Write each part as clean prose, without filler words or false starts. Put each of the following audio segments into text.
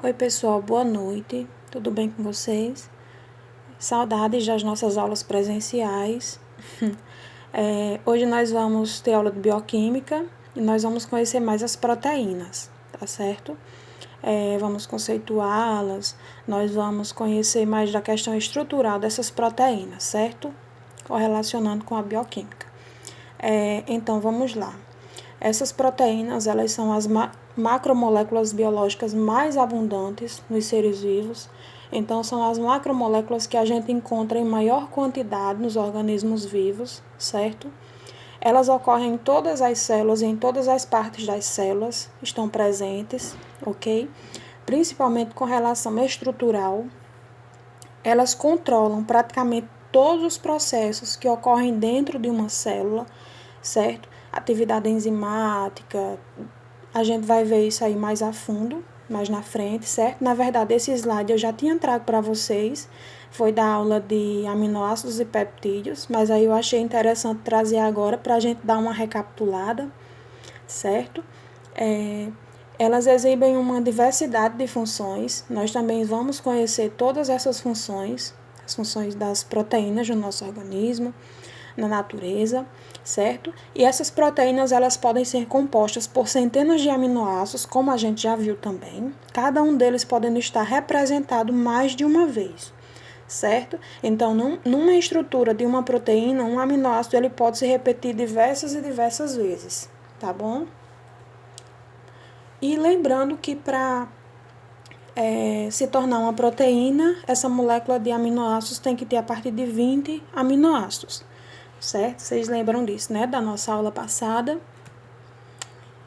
Oi, pessoal, boa noite. Tudo bem com vocês? Saudades das nossas aulas presenciais. Hoje nós vamos ter aula de bioquímica e nós vamos conhecer mais as proteínas, tá certo? Vamos conceituá-las, nós vamos conhecer mais da questão estrutural dessas proteínas, certo? Correlacionando com a bioquímica. Então, vamos lá. Essas proteínas, elas são as macromoléculas biológicas mais abundantes nos seres vivos. Então, são as macromoléculas que a gente encontra em maior quantidade nos organismos vivos, certo? Elas ocorrem em todas as células e em todas as partes das células, estão presentes, ok? Principalmente com relação estrutural. Elas controlam praticamente todos os processos que ocorrem dentro de uma célula, certo? Atividade enzimática, a gente vai ver isso aí mais a fundo, mais na frente, certo? Na verdade, esse slide eu já tinha trago para vocês, foi da aula de aminoácidos e peptídeos, mas aí eu achei interessante trazer agora para a gente dar uma recapitulada, certo? Elas exibem uma diversidade de funções, nós também vamos conhecer todas essas funções, as funções das proteínas do nosso organismo, na natureza, certo? E essas proteínas, elas podem ser compostas por centenas de aminoácidos, como a gente já viu também, cada um deles podendo estar representado mais de uma vez, certo? Então, numa estrutura de uma proteína, um aminoácido ele pode se repetir diversas e diversas vezes, tá bom? E lembrando que para se tornar uma proteína, essa molécula de aminoácidos tem que ter a partir de 20 aminoácidos, certo? Vocês lembram disso, né? Da nossa aula passada.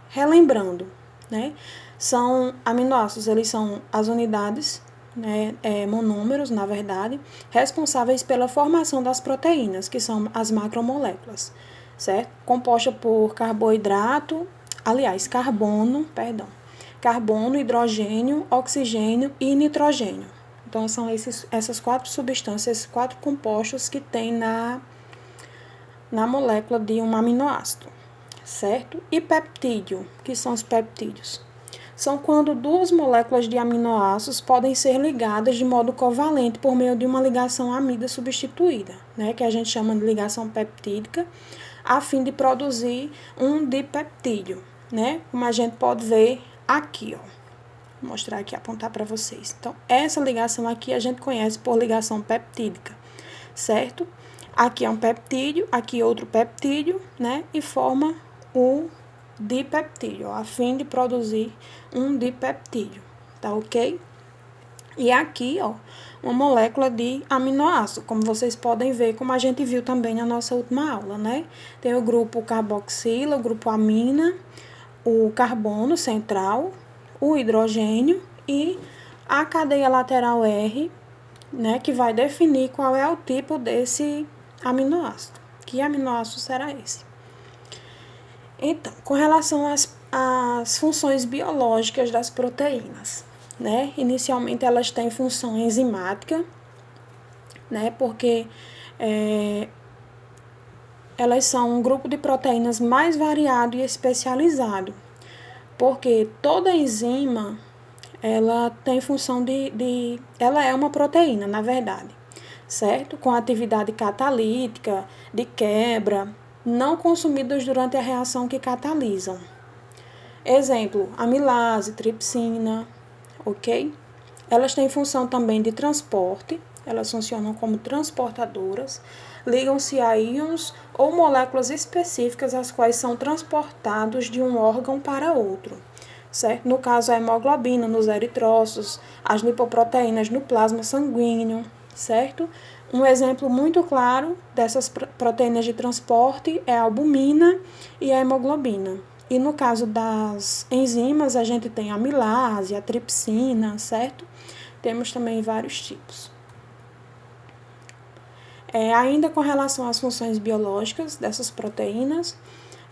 Relembrando, né? São aminoácidos, eles são as unidades, né? Monômeros, na verdade, responsáveis pela formação das proteínas, que são as macromoléculas, certo? Composta por carbono, hidrogênio, oxigênio e nitrogênio. Então, são essas quatro substâncias, esses quatro compostos que tem na molécula de um aminoácido, certo? E peptídeo, que são os peptídeos? São quando duas moléculas de aminoácidos podem ser ligadas de modo covalente por meio de uma ligação amida substituída, né? Que a gente chama de ligação peptídica, a fim de produzir um dipeptídeo, né? Como a gente pode ver aqui, ó. Vou mostrar aqui, apontar para vocês. Então, essa ligação aqui a gente conhece por ligação peptídica, certo? Aqui é um peptídeo, aqui outro peptídeo, né? E forma o dipeptídeo, ó, a fim de produzir um dipeptídeo, tá ok? E aqui, ó, uma molécula de aminoácido, como vocês podem ver, como a gente viu também na nossa última aula, né? Tem o grupo carboxila, o grupo amina, o carbono central, o hidrogênio e a cadeia lateral R, né, que vai definir qual é o tipo desse aminoácido. Que aminoácido será esse? Então, com relação às funções biológicas das proteínas, né? Inicialmente elas têm função enzimática, né? Porque elas são um grupo de proteínas mais variado e especializado. Porque toda enzima, ela tem função ela é uma proteína, na verdade, certo? Com atividade catalítica, de quebra, não consumidas durante a reação que catalisam. Exemplo, amilase, tripsina, ok? Elas têm função também de transporte, elas funcionam como transportadoras, ligam-se a íons ou moléculas específicas as quais são transportados de um órgão para outro, certo? No caso, a hemoglobina nos eritrócitos, as lipoproteínas no plasma sanguíneo, certo? Um exemplo muito claro dessas proteínas de transporte é a albumina e a hemoglobina. E no caso das enzimas, a gente tem a amilase, a tripsina, certo? Temos também vários tipos. Ainda com relação às funções biológicas dessas proteínas,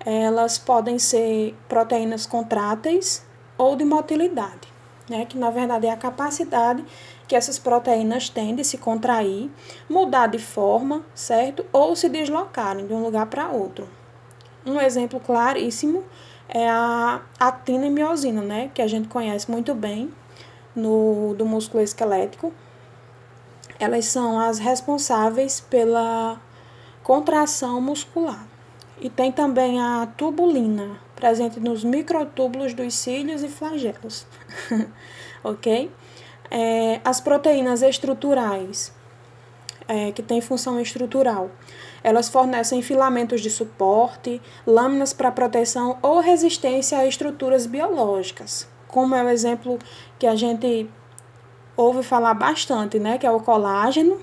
elas podem ser proteínas contráteis ou de motilidade, né? Que na verdade é a capacidade que essas proteínas têm de se contrair, mudar de forma, certo? Ou se deslocarem de um lugar para outro. Um exemplo claríssimo é a actina e miosina, né? Que a gente conhece muito bem, do músculo esquelético. Elas são as responsáveis pela contração muscular. E tem também a tubulina, presente nos microtúbulos dos cílios e flagelos. Ok? As proteínas estruturais, que têm função estrutural, elas fornecem filamentos de suporte, lâminas para proteção ou resistência a estruturas biológicas, como é o exemplo que a gente ouve falar bastante, né, que é o colágeno,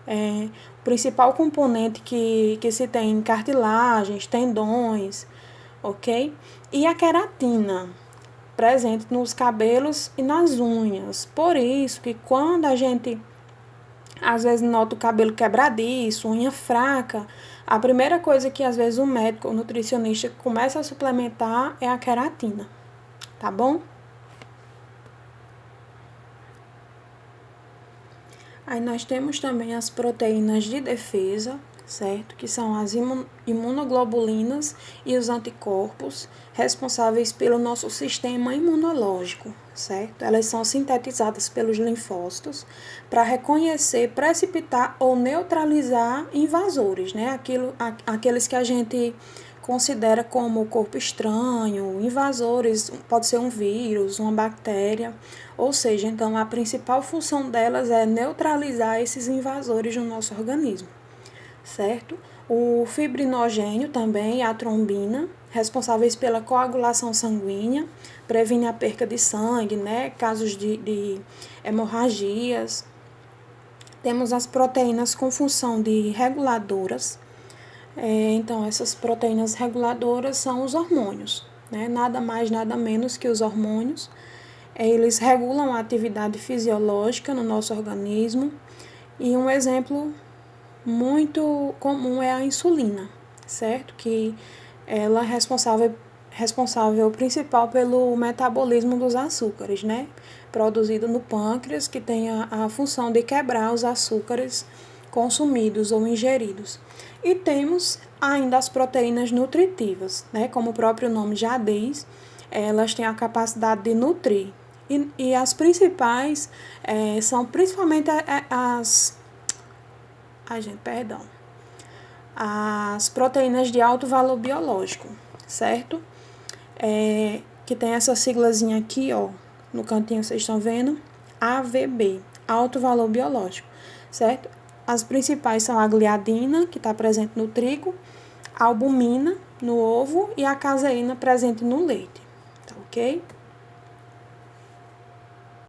o principal componente que se tem em cartilagens, tendões, ok? E a queratina, presente nos cabelos e nas unhas. Por isso que quando a gente às vezes nota o cabelo quebradiço, unha fraca, a primeira coisa que às vezes o médico ou nutricionista começa a suplementar é a queratina, tá bom? Aí nós temos também as proteínas de defesa, certo? Que são as imunoglobulinas e os anticorpos responsáveis pelo nosso sistema imunológico, certo? Elas são sintetizadas pelos linfócitos para reconhecer, precipitar ou neutralizar invasores, né? Aqueles que a gente considera como corpo estranho, invasores, pode ser um vírus, uma bactéria, ou seja, então a principal função delas é neutralizar esses invasores no nosso organismo, certo? O fibrinogênio também, a trombina, responsáveis pela coagulação sanguínea, previne a perca de sangue, né? Casos de hemorragias. Temos as proteínas com função de reguladoras. Então, essas proteínas reguladoras são os hormônios, né? Nada mais, nada menos que os hormônios. Eles regulam a atividade fisiológica no nosso organismo. E um exemplo muito comum é a insulina, certo? Que ela é responsável principal pelo metabolismo dos açúcares, né? Produzido no pâncreas, que tem a função de quebrar os açúcares consumidos ou ingeridos. E temos ainda as proteínas nutritivas, né? Como o próprio nome já diz, elas têm a capacidade de nutrir. E as principais são principalmente as proteínas de alto valor biológico, certo? Que tem essa siglazinha aqui, ó, no cantinho vocês estão vendo, AVB, alto valor biológico, certo? As principais são a gliadina, que está presente no trigo, a albumina no ovo e a caseína presente no leite, tá ok?